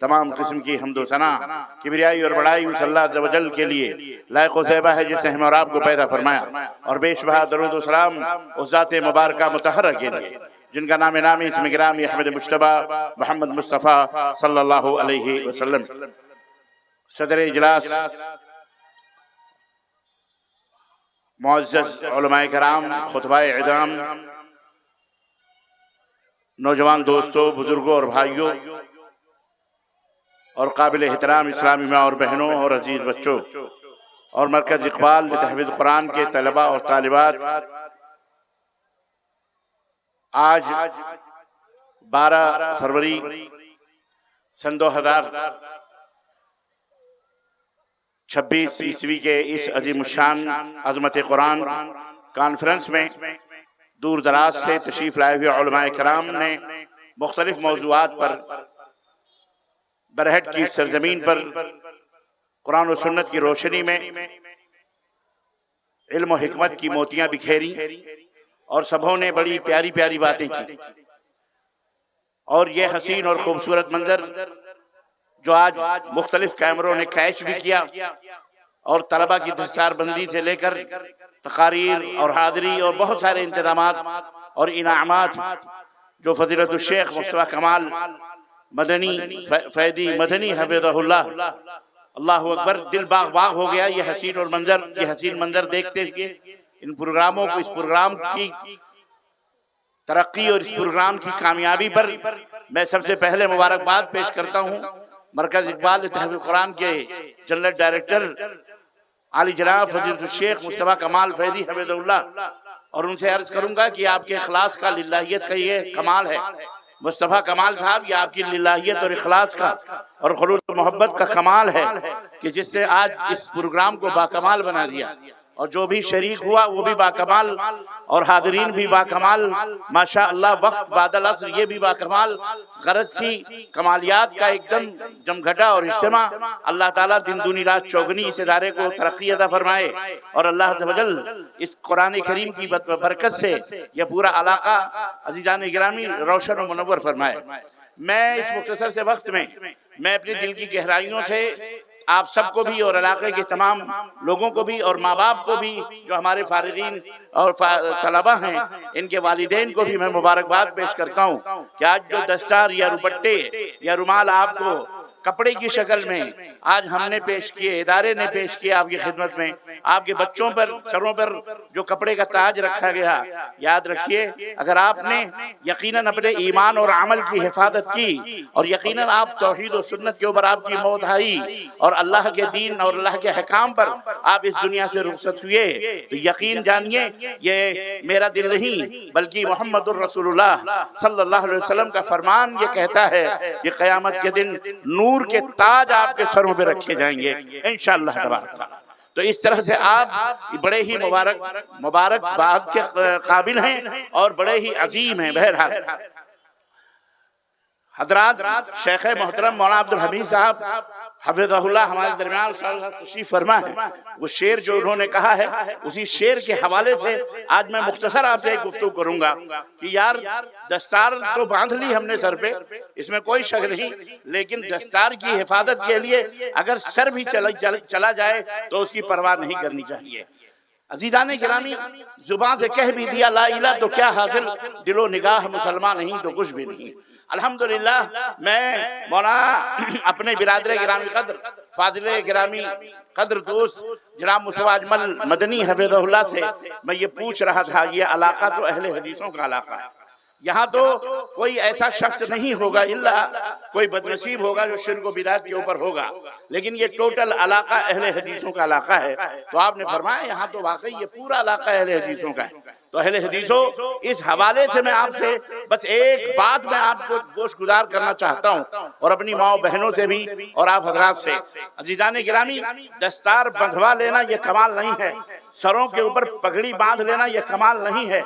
तमाम किस्म की हम्द व सना किबरियाई और बड़ाई उस अल्लाह अज़्ज़ व जल के लिए लायक व ज़ैबा है जिसने हमें और आपको पैदा फरमाया, और बेशबहा दरूद व सलाम उस ज़ात मुबारका मुतहर्रा के लिए जिनका नाम नामी इसम गिरामी अहमद मुज्तबा मोहम्मद मुस्तफ़ा सल्लल्लाहु अलैहि वसल्लम। सदर इजलास, मुअज़्ज़ज़ उलमाए किराम, खुतबाए इज़ाम, नौजवान दोस्तों, बुजुर्गों और भाइयों और काबिल एहतराम इस्लामी माँ और बहनों और अजीज बच्चों और मरकज़ इक़बाल तहफ़्ज़ुल कुरान के तलबा और तालिबात, आज 12 फरवरी सन 2026 ईस्वी के इस अज़ीमुश्शान अज़मत कुरान कॉन्फ्रेंस में दूर दराज से तशरीफ लाए हुए उलमाए किराम ने मुख्तलिफ मौज़ूआत पर बरहट की सरजमीन पर कुरान और सुन्नत की रोशनी में इल्म और हिकमत की मोतियां बिखेरी और सबों ने बड़ी प्यारी प्यारी बातें की। और ये हसीन और खूबसूरत मंजर जो आज मुख्तलिफ कैमरों ने कैच भी किया और तलबा की दस्तारबंदी से लेकर तकारीर और हाज़री और बहुत सारे इंतज़ामात और इनामात जो फ़ज़ीलतुल शेख मुस्तफ़ा कमाल मदनी फ़ैदी मदनी हफ़िज़हुल्लाह, अल्लाहु अकबर, दिल बाग बाग हो गया ये हसीन और मंजर, ये हसीन मंजर देखते हुए इन प्रोग्रामों को, इस प्रोग्राम की तरक्की और इस प्रोग्राम की कामयाबी पर मैं सबसे पहले मुबारकबाद पेश करता हूँ मरकज़ इक़बाल तहफ़्ज़ुल कुरान के जनरल डायरेक्टर आली जनाब फ़ज़ीलतुल शेख मुस्तफ़ा कमाल फ़ैदी हफ़िज़हुल्लाह, और उनसे अर्ज़ करूँगा कि आपके इखलास का, लिल्लाहियत का ये कमाल है। मुस्तफ़ा कमाल साहब, ये आपकी लिल्लाहियत और इखलास का और खुलूस मोहब्बत का कमाल है कि जिससे आज इस प्रोग्राम को बाकमाल बना दिया, और जो भी शरीक हुआ वो भी बाकमाल और हाज़रीन भी बाकमाल, माशा अल्लाह। वक्त बादल असर ये भी बाकमाल, गरज की कमालियात का एकदम जमघटा और इज्तिमा। अल्लाह ताला दिन दूनी रात चौगनी इस इदारे को तरक्की अता फरमाए और अल्लाह तआला इस कुरान करीम की बरकत से यह पूरा इलाका अज़ीज़ान गिरामी रोशन और मुनव्वर फरमाए। मैं इस मुख्तसर से वक्त में मैं अपने दिल की गहराइयों से आप सबको भी और इलाके के तमाम लोगों को भी और माँ बाप को भी, जो हमारे फारिगीन और तलबा हैं, इनके वालिदैन को भी मैं मुबारकबाद पेश करता हूँ कि आज जो दस्तार या रुपट्टे या रुमाल आपको कपड़े की शक्ल में आज हमने पेश किए, इदारे ने पेश किए आपकी खिदमत में, आपके बच्चों पर सरों पर जो कपड़े का ताज रखा गया, याद रखिए अगर आपने यकीनन अपने ईमान और अमल की हिफाजत की और यकीनन आप तौहीद और सुन्नत के ऊपर आपकी मौत आई और अल्लाह के दीन और अल्लाह के अहकाम पर आप इस दुनिया से रुखसत हुए, तो यकीन जानिए ये मेरा दिल नहीं बल्कि मोहम्मदुर रसूलुल्लाह सल्लल्लाहु अलैहि वसल्लम का फरमान ये कहता है कि क़यामत के दिन नूर के ताज आपके सरों पे रखे जाएंगे इंशाअल्लाह तबारक। तो इस तरह से आप बड़े ही मुबारकबाद के काबिल हैं और बड़े ही अजीम हैं। बहरहाल हजरात, शेख मोहतरम मौलाना अब्दुल हमीद साहब हफिज़हुल्लाह हमारे दरमियान तशरीफ फरमा है। वो शेर जो उन्होंने कहा है, उसी शेर के हवाले से आज मैं मुख्तसर आपसे एक गुफ्तगू करूंगा कि यार दस्तार तो बांध ली हमने सर पे, इसमें कोई शक नहीं, लेकिन दस्तार की हिफाजत के लिए अगर सर भी चला जाए तो उसकी परवाह नहीं करनी चाहिए। अजीज़ाने गिरामी, जुबान से कह भी दिया ला इलाहा तो क्या हासिल, दिलो निगाह मुसलमान नहीं तो कुछ भी नहीं। अल्हम्दुलिल्लाह मैं मौला अपने बिरादर गिरामी कद्र, फादिले गिरामी कद्र दोस्त जनाब मुस्तफा अजमल मदनी हफिज़हुल्लाह से मैं ये पूछ रहा था, ये इलाका तो अहले हदीसों का इलाका है, यहाँ तो कोई ऐसा शख्स नहीं होगा इल्ला कोई बदनसीब होगा जो शिर्क व बिदात के ऊपर होगा, लेकिन ये टोटल इलाका अहले हदीसों का इलाका है। तो आपने फरमाया यहाँ तो वाकई ये पूरा इलाका अहले हदीसों का है। तो अहले हदीसों, इस हवाले से मैं आपसे बस एक बात मैं आपको गोश गुजार करना चाहता हूँ और अपनी माओ बहनों से भी और आप हजरात से। अजीज़ाने गिरामी, दस्तार बंधवा लेना ये कमाल नहीं है, सरों के ऊपर पगड़ी बांध लेना ये कमाल नहीं है,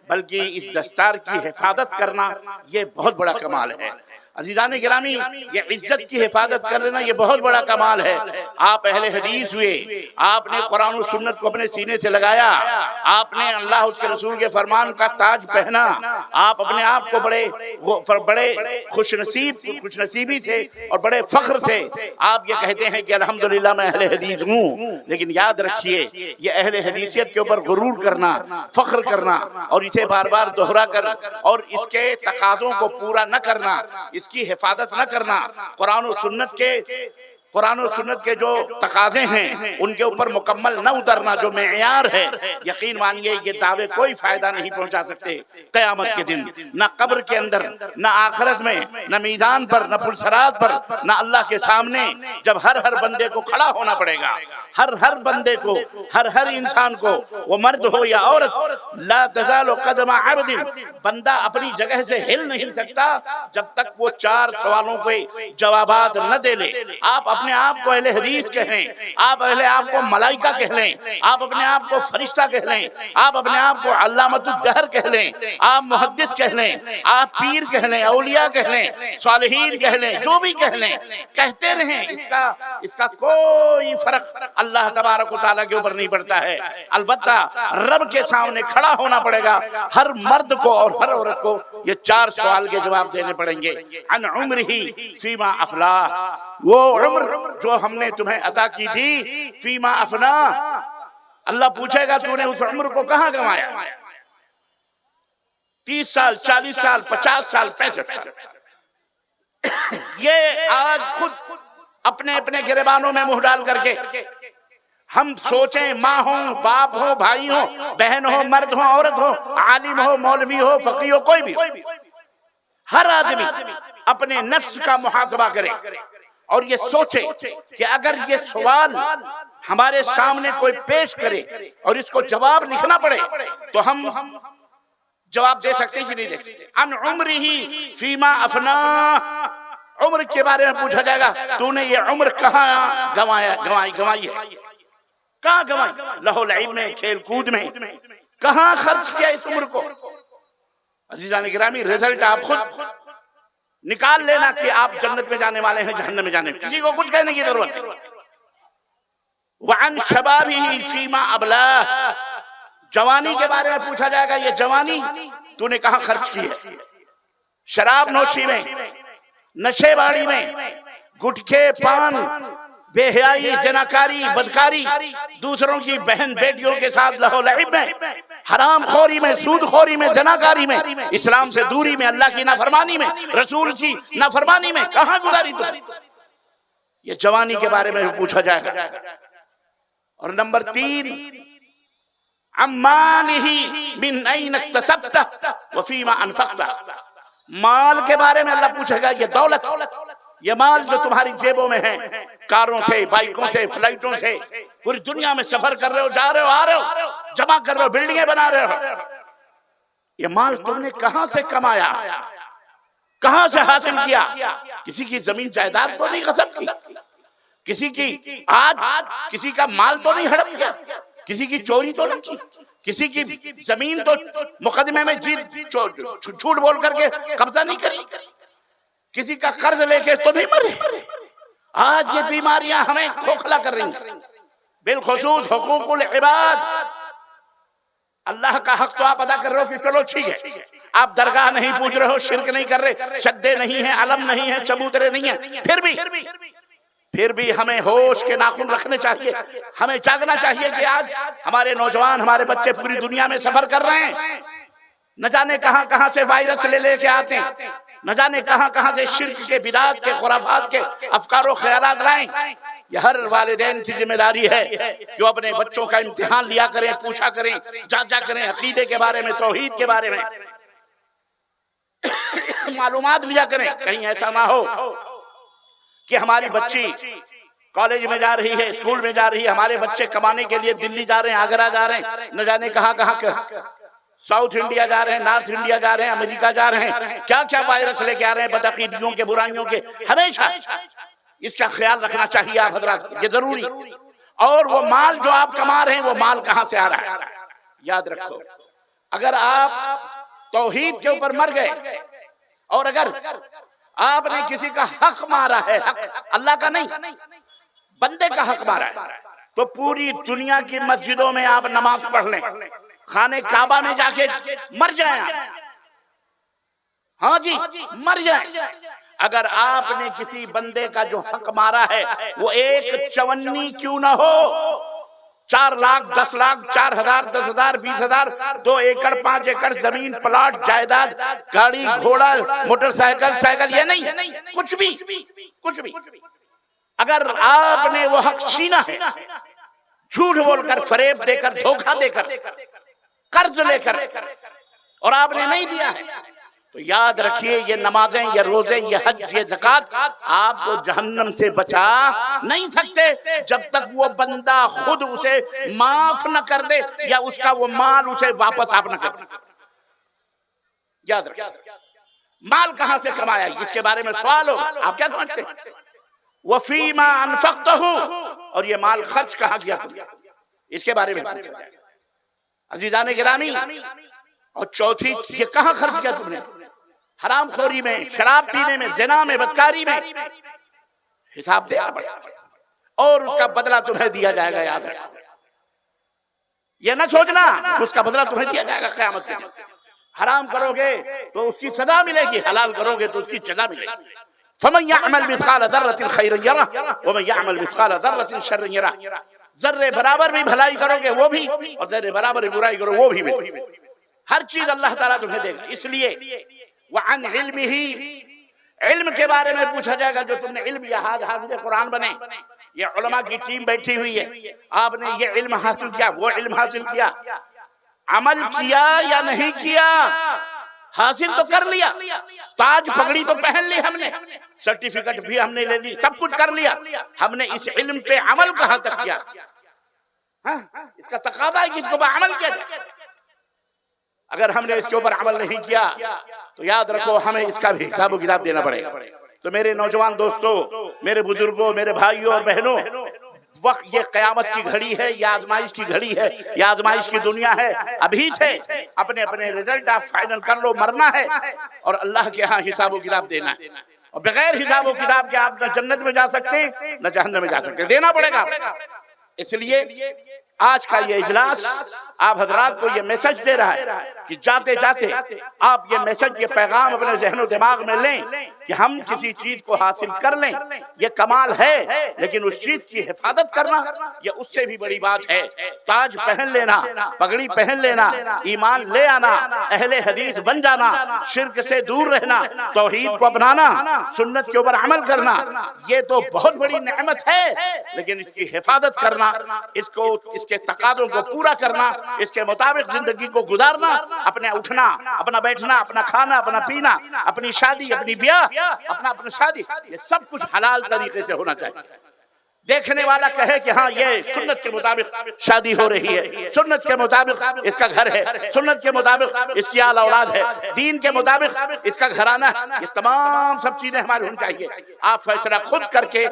बल्कि इस दस्तार की हिफाजत करना ये बहुत बड़ा कमाल है। अजीज़ाने गिरामी, ये इज्जत की हिफाजत कर लेना ये बहुत बड़ा कमाल है। आप अहले हदीस हुए, आपने कुरान और सुन्नत को अपने सीने से लगाया, आपने अल्लाह उसके रसूल के फरमान का ताज पहना, आप अपने आप को बड़े खुशनसीबी से और बड़े फख्र से आप ये कहते हैं कि अल्हम्दुलिल्लाह मैं अहले हदीस हूँ। लेकिन याद रखिए, ये अहले हदीसियत के ऊपर गुरूर करना, फख्र करना और इसे बार बार दोहरा कर और इसके तकाज़ों को पूरा न करना, की हिफाजत न करना, कुरान और सुन्नत के जो तकाज़े हैं उनके ऊपर मुकम्मल न उतरना, जो मेयार है, यकीन मानिए ये दावे कोई फायदा नहीं पहुंचा सकते। क़यामत के दिन न कब्र के अंदर, न आखिरत में, न मीज़ान पर, न पुलसरात पर, न अल्लाह के सामने जब हर बंदे को खड़ा होना पड़ेगा, हर बंदे को, हर इंसान को, वो मर्द हो या औरत, ला तज़ालु क़दमा अब्दिन, बंदा अपनी जगह से हिल नहीं सकता जब तक वो 4 सवालों के जवाबात न दे ले। आप अपने आप को अहले हदीस कहें, आप अपने आप को मलाइका कह लें, आप अपने आप को फरिश्ता कह लें, आप अपने आप को अल्लामतुद दहर कह लें, आप मुहद्दिस कह लें, आप पीर कह लें, औलिया कह लें, सालिहीन कह लें, जो भी कह लें, कहते रहें, इसका कोई फर्क अल्लाह तबारक व तआला के ऊपर नहीं पड़ता है। अलबत्ता रब के सामने खड़ा होना पड़ेगा हर मर्द को और हर औरत को, ये 4 सवाल के जवाब देने पड़ेंगे। अन उम्रिही फीमा अफला, वो उम्र जो हमने तुम्हें अता की थी, फीमा अफना, अल्लाह पूछेगा तूने उस उम्र को कहां गंवाया? 30 साल, 40 साल, 50 साल, 65 साल। ये आज खुद अपने गिरबानों में मुंह डाल करके हम सोचें, माँ हो, बाप हो, भाई हो, बहन हो, मर्द हो, औरत हो, आलिम हो, मौलवी हो, फकीह हो, कोई भी, हर आदमी अपने नफ्स का मुहासबा करे और ये सोचे कि अगर ये सवाल हमारे सामने कोई पेश करे और इसको जवाब लिखना पड़े तो हम जवाब दे सकते हैं कि नहीं दे सकते। अन उम्रिही फीमा अफना, उम्र के बारे में पूछा जाएगा, तूने ये उम्र कहाँ गंवाई है, कहाँ गंवाई? लहुल इल्म में, खेल कूद में, कहाँ खर्च किया इस उम्र को? अजीज़ान गिरामी, रिजल्ट आप खुद निकाल लेना कि आप जन्नत में जाने वाले हैं, जहन्नम में जाने, किसी को कुछ कहने की जरूरत नहीं। वअन शबाबिही फीमा अबला, जवानी के बारे में पूछा जाएगा, ये जवानी तूने कहाँ खर्च की है? शराब नोशी में, नशेबाड़ी में, गुटखे, पान, बेहयाई, जनाकारी, बदकारी, दूसरों की बहन बेटियों के साथ लहो-लइब में, हराम खोरी में, सूद खोरी में, जनाकारी में, इस्लाम से दूरी में, अल्लाह की नाफरमानी में, रसूल की नाफरमानी में कहाँ गुजारी तुम? ये जवानी के बारे में पूछा जाएगा। और नंबर 3, अम्मानिही मिन ऐन इक्तसबता व फीमा अनफक़ता, माल के बारे में अल्लाह पूछेगा, ये दौलत, ये माल जो तुम्हारी जेबों में है, कारों से, बाइकों से, फ्लाइटों से, पूरी दुनिया में सफर कर रहे हो, जा रहे हो, आ रहे हो, जमा कर रहे हो, बिल्डिंगें बना रहे हो, ये माल तुमने कहां से कमाया, कहां से हासिल किया? किसी की जमीन जायदाद तो नहीं गस्ब की, किसी का माल तो नहीं हड़प किया, किसी की चोरी तो नहीं की, किसी की जमीन तो मुकदमे में झूठ बोल करके कब्जा नहीं करी, किसी का कर्ज लेके तो नहीं मरे, आज ये बीमारियां हमें खोखला कर रही हैं। बिलखुसूस हुकूकुल इबाद, अल्लाह का हक तो आप अदा कर रहे हो कि चलो ठीक है, आप दरगाह नहीं पूज रहे हो, शिरक नहीं कर रहे, सद्दे नहीं है, अलम नहीं है, चबूतरे नहीं है, फिर भी हमें होश के नाखून रखने चाहिए। हमें जागना चाहिए कि आज हमारे नौजवान, हमारे बच्चे पूरी दुनिया में सफर कर रहे हैं। न जाने कहां कहां से वायरस लेके आते हैं, न जाने कहां कहां से शिर्क के, बिदात के, खुराफात के अफकारो ख्यालात लाएं। यह हर वालिदैन की जिम्मेदारी है कि वो अपने बच्चों का इम्तिहान लिया करें, पूछा करें, जांचा करें, अकीदे के बारे में, तौहीद के बारे में मालूमात लिया करें। कहीं ऐसा ना हो कि हमारी बच्ची कॉलेज में जा रही है, स्कूल में जा रही है, हमारे बच्चे कमाने के लिए दिल्ली जा रहे हैं, आगरा जा रहे हैं, न जाने कहां कहां, साउथ इंडिया जा रहे हैं, नॉर्थ इंडिया जा रहे हैं, अमेरिका जा रहे हैं, क्या क्या वायरस लेके आ रहे हैं, बदअकीदगियों के, बुराइयों के। हमेशा इसका ख्याल रखना चाहिए आप हजरात, ये जरूरी। और वो माल जो आप कमा रहे हैं, वो माल कहां से आ रहा है, याद रखो। अगर आप तौहीद के ऊपर मर गए और अगर आपने किसी का हक मारा है, हक अल्लाह का नहीं, बंदे का हक मारा है, तो पूरी दुनिया की मस्जिदों में आप नमाज पढ़ लें, खाने काबा में जाके मर जाए, हाँ जी मर जाए, अगर आपने किसी बंदे का जो हक मारा है वो एक चवन्नी क्यों ना हो, 4 लाख, 10 लाख, 4,000, 10,000, 20,000, 2 एकड़, 5 एकड़ जमीन, प्लाट, जायदाद, गाड़ी, घोड़ा, मोटरसाइकिल, साइकिल, ये नहीं, कुछ भी अगर आपने वो हक छीना है, झूठ बोलकर, फरेब देकर, धोखा देकर, कर्ज लेकर, और आपने नहीं दिया है, तो याद रखिए ये नमाजें, ये रोजे, ये हज, ये ज़कात आपको जहन्नम से बचा नहीं सकते जब तक वो बंदा खुद उसे माफ न कर दे या उसका वो माल उसे वापस आप न कर दे। याद रखिए, माल कहां से कमाया इसके बारे में सवाल होगा, आप क्या समझते हैं? वफीमा अनफक्तहु, और ये माल खर्च कहां किया तुमने, इसके बारे में पूछा जाए। अजीजान गिरामी, और चौथी, ये कहां खर्च किया तुमने, हरामखोरी में, शराब पीने में, ज़िना में, बदकारी में, हिसाब देना पड़ेगा और उसका बदला तुम्हें दिया जाएगा। याद रखो, ये ना सोचना उसका बदला तुम्हें दिया जाएगा क़यामत के दिन। हराम करोगे तो उसकी सजा मिलेगी, हलाल करोगे तो उसकी सजा मिलेगी। फमन यअमल मिस्काल ज़र्रतिन खैरन यरह व मन यअमल मिस्काल ज़र्रतिन शर्रन यरह, जर्रे बराबर भी भलाई करोगे वो भी, और जर्रे बराबर भी बुराई करो वो भी। हर चीज अल्लाह ताला तुम्हें देगा। इसलिए वअन इल्मिही, इल्म के बारे में पूछा जाएगा। जो तुमने इल्म या हाफिज़ कुरान बने, ये उलमा की टीम बैठी हुई है, आपने ये इल्म हासिल किया, वो इल्म हासिल किया, अमल किया या नहीं किया, हासिल तो कर लिया, ताज पगड़ी तो पहन ली हमने, सर्टिफिकेट भी हमने ले ली, सब कुछ कर लिया, हमने इस इल्म पे अमल कहां तक किया? हाँ, इसका तकादा है कि इसको अमल किया जाए। अगर हमने इसके ऊपर अमल नहीं किया तो याद रखो हमें इसका भी हिसाब किताब देना पड़ेगा। तो मेरे नौजवान दोस्तों, मेरे बुजुर्गों, मेरे भाइयों और बहनों, वक्त ये कयामत की घड़ी है, ये आजमाइश की घड़ी है, ये आजमाइश की दुनिया है। अभी से अपने अपने रिजल्ट आप फाइनल कर लो, मरना है और अल्लाह के यहाँ हिसाब किताब देना है। और बगैर हिसाब किताब के आप न जन्नत में जा सकते न जहन्नम में जा सकते, देना पड़ेगा। इसलिए आज का ये इजलास आप हजरात को ये मैसेज दे रहा है कि जाते जाते आप ये मैसेज, ये पैगाम अपने ज़हन और दिमाग में लें कि हम किसी चीज को हासिल कर लें, ये कमाल है, लेकिन उस चीज की हिफाजत करना ये उससे भी बड़ी बात है। ताज पहन लेना, पगड़ी पहन लेना, ईमान ले आना, अहले हदीस बन जाना, शिर्क से दूर रहना, तौहीद को अपनाना, सुन्नत के ऊपर अमल करना, ये तो बहुत बड़ी नेमत है। लेकिन इसकी हिफाजत करना, इसको के तकादों को पूरा करना, इसके मुताबिक जिंदगी को गुजारना, अपने उठना, अपना बैठना, अपना खाना, अपना पीना, अपनी शादी, अपनी ब्याह, अपना शादी, ये सब कुछ हलाल तरीके से होना चाहिए। देखने वाला कहे कि हाँ ये सुन्नत के मुताबिक शादी हो रही है, सुन्नत के मुताबिक इसका घर है, सुन्नत के मुताबिक इसकी आल औलाद है, दीन के मुताबिक इसका घराना है, ये तमाम सब चीजें हमारी होनी चाहिए। आप फैसला खुद करके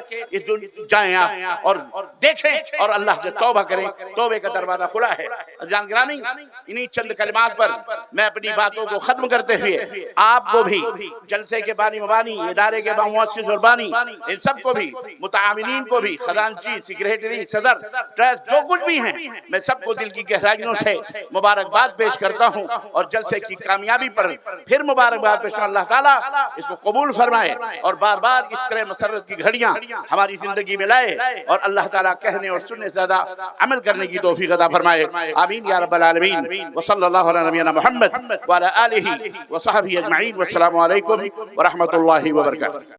जाएं आप और देखें और अल्लाह से तौबा करें। तौबे का दरवाजा खुला है। जान ग्रामी, इन्हीं चंद कलिमात पर मैं अपनी बातों को खत्म करते हुए आपको भी जलसे के बानी मबानी, इदारे के मुअस्सिस और बानी, इन सबको भी, मुताविनीन को भी, खजानची, सेक्रेटरी, सदर, ट्रस्ट, जो कुछ भी हैं, मैं सबको दिल की गहराइयों से मुबारकबाद पेश करता हूं और जलसे की कामयाबी पर फिर मुबारकबाद पेश। अल्लाह ताला इसको कबूल फरमाए और बार बार इस तरह मसरत की घड़ियां हमारी जिंदगी में लाए और अल्लाह ताला कहने और सुनने से ज्यादा अमल करने की तौफीक अता फरमाए। आमीन या रब्बल आलमीन। व सल्लल्लाहु अला नबियना मुहम्मद व अला आलिहि व सहबिहि अजमईन। वस्सलामु अलैकुम व रहमतुल्लाहि व बरकातहू।